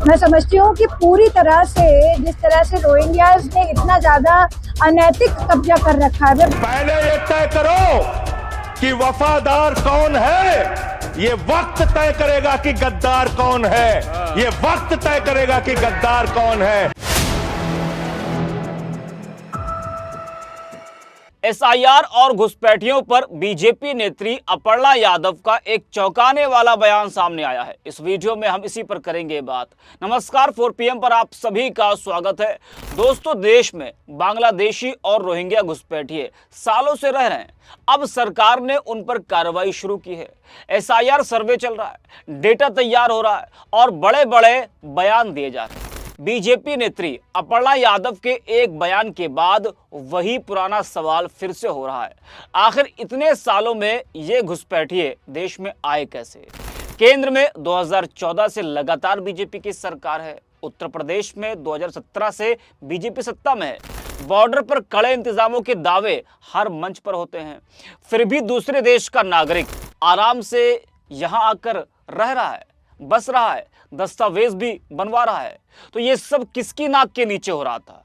मैं समझती हूँ कि पूरी तरह से जिस तरह से रोहिंग्यास ने इतना ज्यादा अनैतिक कब्जा कर रखा है। पहले ये तय करो कि वफादार कौन है, ये वक्त तय करेगा कि गद्दार कौन है। ये वक्त तय करेगा कि गद्दार कौन है। एसआईआर और घुसपैठियों पर बीजेपी नेत्री अपर्णा यादव का एक चौंकाने वाला बयान सामने आया है। इस वीडियो में हम इसी पर करेंगे बात। नमस्कार, 4PM पर आप सभी का स्वागत है। दोस्तों, देश में बांग्लादेशी और रोहिंग्या घुसपैठिए सालों से रह रहे हैं। अब सरकार ने उन पर कार्रवाई शुरू की है। एसआईआर सर्वे चल रहा है, डेटा तैयार हो रहा है और बड़े बड़े बयान दिए जा रहे हैं। बीजेपी नेत्री अपर्णा यादव के एक बयान के बाद वही पुराना सवाल फिर से हो रहा है। आखिर इतने सालों में ये घुसपैठिए देश में आए कैसे? केंद्र में 2014 से लगातार बीजेपी की सरकार है। उत्तर प्रदेश में 2017 से बीजेपी सत्ता में है। बॉर्डर पर कड़े इंतजामों के दावे हर मंच पर होते हैं, फिर भी दूसरे देश का नागरिक आराम से यहां आकर रह रहा है, बस रहा है, दस्तावेज भी बनवा रहा है। तो ये सब किसकी नाक के नीचे हो रहा था?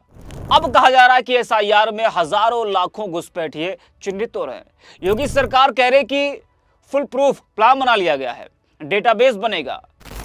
अब कहा जा रहा है कि एसआईआर में हजारों लाखों घुसपैठिए चिन्हित हो रहे हैं। योगी सरकार कह रही कि फुल प्रूफ प्लान बना लिया गया है, डेटाबेस बनेगा,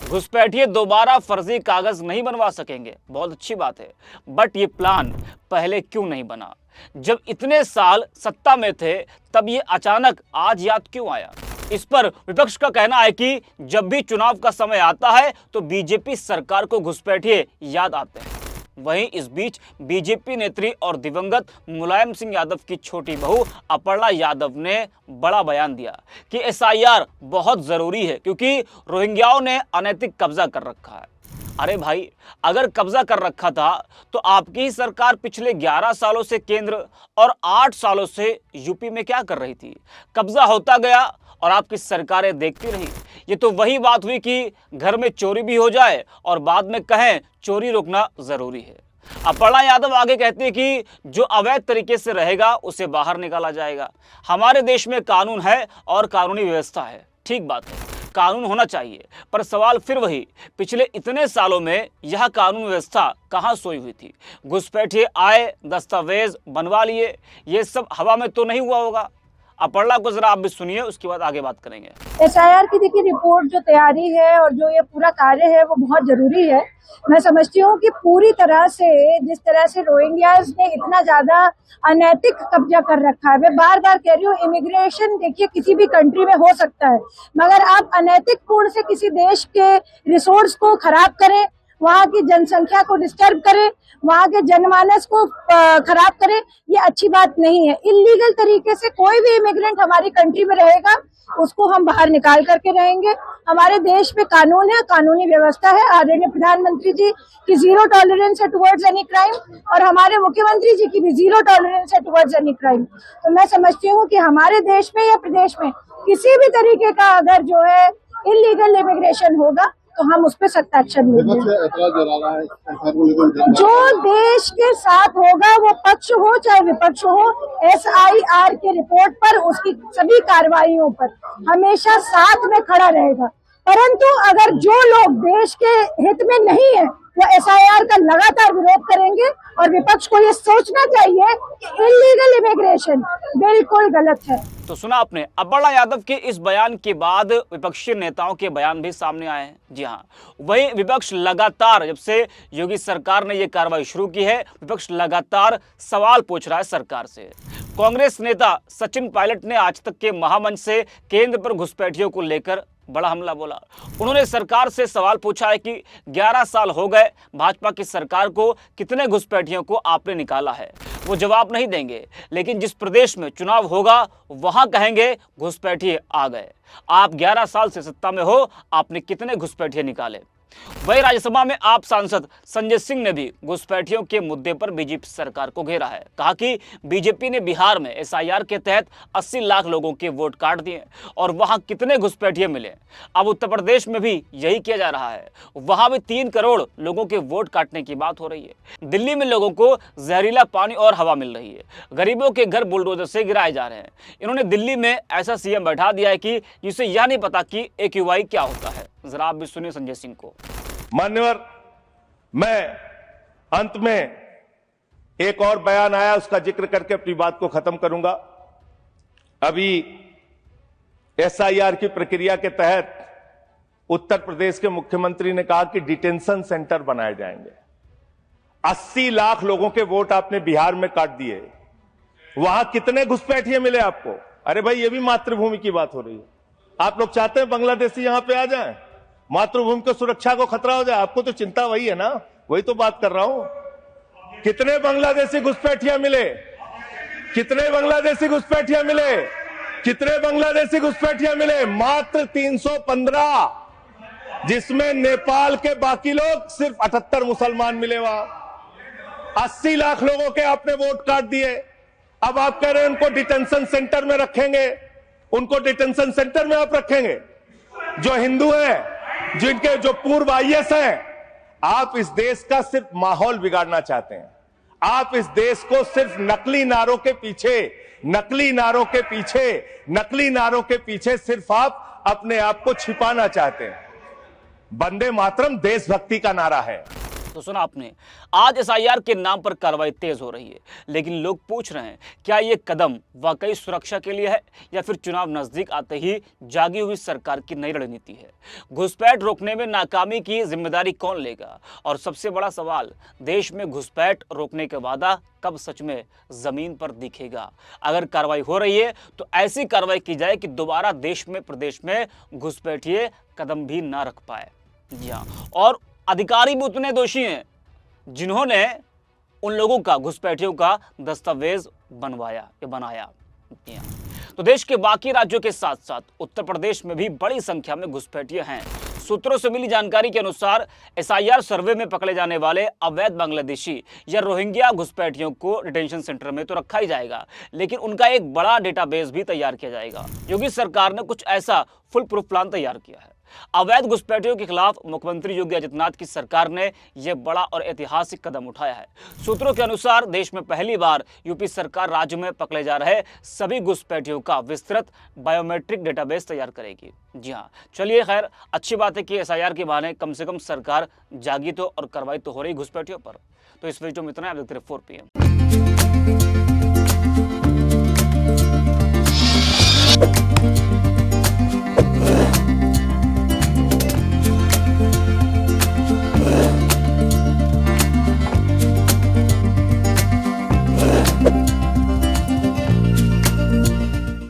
घुसपैठिए दोबारा फर्जी कागज नहीं बनवा सकेंगे। बहुत अच्छी बात है, बट ये प्लान पहले क्यों नहीं बना? जब इतने साल सत्ता में थे तब ये अचानक आज याद क्यों आया? इस पर विपक्ष का कहना है कि जब भी चुनाव का समय आता है तो बीजेपी सरकार को घुसपैठिए याद आते हैं। वहीं इस बीच बीजेपी नेत्री और दिवंगत मुलायम सिंह यादव की छोटी बहू अपर्णा यादव ने बड़ा बयान दिया कि एसआईआर बहुत जरूरी है क्योंकि रोहिंग्याओं ने अनैतिक कब्जा कर रखा है। अरे भाई, अगर कब्जा कर रखा था तो आपकी ही सरकार पिछले 11 सालों से केंद्र और 8 सालों से यूपी में क्या कर रही थी? कब्जा होता गया और आपकी सरकारें देखती रही। ये तो वही बात हुई कि घर में चोरी भी हो जाए और बाद में कहें चोरी रोकना जरूरी है। अपर्णा यादव आगे कहती है कि जो अवैध तरीके से रहेगा उसे बाहर निकाला जाएगा। हमारे देश में कानून है और कानूनी व्यवस्था है। ठीक बात है, कानून होना चाहिए, पर सवाल फिर वही, पिछले इतने सालों में यह कानून व्यवस्था कहां सोई हुई थी? घुसपैठिए आए, दस्तावेज बनवा लिए, ये सब हवा में तो नहीं हुआ होगा? अपर्णा को जरा आप भी सुनिए, उसके बाद आगे बात करेंगे। एसआईआर की देखिए रिपोर्ट जो तैयारी है और जो ये पूरा कार्य है वो बहुत जरूरी है। मैं समझती हूँ कि पूरी तरह से जिस तरह से रोहिंग्यास ने इतना ज्यादा अनैतिक कब्जा कर रखा है, मैं बार बार कह रही हूँ, इमिग्रेशन देखिए किसी भी कंट्री में हो सकता है, मगर आप अनैतिक पूर्ण से किसी देश के रिसोर्स को खराब करें, वहाँ की जनसंख्या को डिस्टर्ब करें, वहाँ के जनमानस को खराब करें, ये अच्छी बात नहीं है। इलीगल तरीके से कोई भी इमिग्रेंट हमारी कंट्री में रहेगा उसको हम बाहर निकाल करके रहेंगे। हमारे देश में कानून है, कानूनी व्यवस्था है। आदरणीय प्रधानमंत्री जी की जीरो टॉलरेंस है टुवर्ड्स एनी क्राइम और हमारे मुख्यमंत्री जी की भी जीरो टॉलरेंस है टुवर्ड्स एनी क्राइम। तो मैं समझती हूँ कि हमारे देश में या प्रदेश में किसी भी तरीके का अगर जो है इलीगल इमिग्रेशन होगा तो हम उस पर सख्त एक्शन लेंगे। जो देश के साथ होगा, वो पक्ष हो चाहे विपक्ष हो, एसआईआर की रिपोर्ट पर, उसकी सभी कार्रवाइयों पर हमेशा साथ में खड़ा रहेगा। परंतु अगर जो लोग देश के हित में नहीं है वो एसआईआर का लगातार विरोध करेंगे और विपक्ष को ये सोचना चाहिए कि इलीगल इमिग्रेशन बिल्कुल गलत है। तो सुना आपने अपर्णा यादव के इस बयान के बाद विपक्षी नेताओं के बयान भी सामने आए हैं। जी हाँ, वही विपक्ष लगातार, जब से योगी सरकार ने यह कार्रवाई शुरू की है, विपक्ष लगातार सवाल पूछ रहा है सरकार से। कांग्रेस नेता सचिन पायलट ने आज तक के महामंच से केंद्र पर घुसपैठियों को लेकर बड़ा हमला बोला। उन्होंने सरकार से सवाल पूछा है कि 11 साल हो गए भाजपा की सरकार को, कितने घुसपैठियों को आपने निकाला है? वो जवाब नहीं देंगे, लेकिन जिस प्रदेश में चुनाव होगा वहां कहेंगे घुसपैठिए आ गए। आप 11 साल से सत्ता में हो, आपने कितने घुसपैठिए निकाले? वही राज्यसभा में आप सांसद संजय सिंह ने भी घुसपैठियों के मुद्दे पर बीजेपी सरकार को घेरा है। कहा कि बीजेपी ने बिहार में एसआईआर के तहत 80 लाख लोगों के वोट काट दिए और वहां कितने घुसपैठिए मिले। अब उत्तर प्रदेश में भी यही किया जा रहा है, वहां भी 3 करोड़ लोगों के वोट काटने की बात हो रही है। दिल्ली में लोगों को जहरीला पानी और हवा मिल रही है, गरीबों के घर बुलडोजर से गिराए जा रहे हैं। इन्होंने दिल्ली में ऐसा सीएम बैठा दिया है कि जिसे यह नहीं पता कि AQI क्या होता है। जरा आप भी सुनिए संजय सिंह को। मान्यवर मैं अंत में एक और बयान आया, उसका जिक्र करके अपनी बात को खत्म करूंगा। अभी एसआईआर की प्रक्रिया के तहत उत्तर प्रदेश के मुख्यमंत्री ने कहा कि डिटेंशन सेंटर बनाए जाएंगे। 80 लाख लोगों के वोट आपने बिहार में काट दिए, वहां कितने घुसपैठिए मिले आपको? अरे भाई, ये भी मातृभूमि की बात हो रही है। आप लोग चाहते हैं बांग्लादेशी यहां पे आ जाएं, मातृभूमि को सुरक्षा को खतरा हो जाए? आपको तो चिंता वही है ना, वही तो बात कर रहा हूं। कितने बांग्लादेशी घुसपैठिया मिले? कितने बांग्लादेशी घुसपैठिया मिले? कितने बांग्लादेशी घुसपैठिया मिले? मात्र 315, जिसमें नेपाल के बाकी लोग सिर्फ 78 मुसलमान मिले। वहां 80 लाख लोगों के आपने वोट काट दिए। अब आप कह रहे हैं उनको डिटेंशन सेंटर में रखेंगे। उनको डिटेंशन सेंटर में आप रखेंगे जो हिंदू हैं, जिनके जो पूर्व आईएएस हैं। आप इस देश का सिर्फ माहौल बिगाड़ना चाहते हैं। आप इस देश को सिर्फ नकली नारों के पीछे सिर्फ आप अपने आप को छिपाना चाहते हैं। वंदे मातरम देशभक्ति का नारा है। तो सुना आपने, आज एसआईआर के नाम पर कार्रवाई तेज हो रही है, लेकिन लोग पूछ रहे हैं क्या ये कदम वाकई सुरक्षा के लिए है या फिर चुनाव नजदीक आते ही जागी हुई सरकार की नई रणनीति है? घुसपैठ रोकने में नाकामी की जिम्मेदारी कौन लेगा? और सबसे बड़ा सवाल, देश में घुसपैठ रोकने का वादा कब सच में जमीन पर दिखेगा? अगर कार्रवाई हो रही है तो ऐसी कार्रवाई की जाए कि दोबारा प्रदेश में घुसपैठिए कदम भी ना रख पाए। जी हाँ, और अधिकारी भी उतने दोषी हैं जिन्होंने उन लोगों का, घुसपैठियों का दस्तावेज बनाया। तो देश के बाकी राज्यों के साथ साथ उत्तर प्रदेश में भी बड़ी संख्या में घुसपैठिए हैं। सूत्रों से मिली जानकारी के अनुसार एसआईआर सर्वे में पकड़े जाने वाले अवैध बांग्लादेशी या रोहिंग्या घुसपैठियों को डिटेंशन सेंटर में तो रखा ही जाएगा, लेकिन उनका एक बड़ा डेटाबेस भी तैयार किया जाएगा। योगी सरकार ने कुछ ऐसा फुल प्रूफ प्लान तैयार किया है। अवैध घुसपैठियों के खिलाफ मुख्यमंत्री योगी आदित्यनाथ की सरकार ने यह बड़ा और ऐतिहासिक कदम उठाया है। सूत्रों के अनुसार देश में पहली बार यूपी सरकार राज्य में पकड़े जा रहे सभी घुसपैठियों का विस्तृत बायोमेट्रिक डेटाबेस तैयार करेगी। जी हाँ, चलिए खैर, अच्छी बात है कि एसआईआर के बहाने कम से कम सरकार जागी तो और कार्रवाई तो हो रही घुसपैठियों पर। तो इस वीडियो में इतना, आप देखते रहिए 4PM।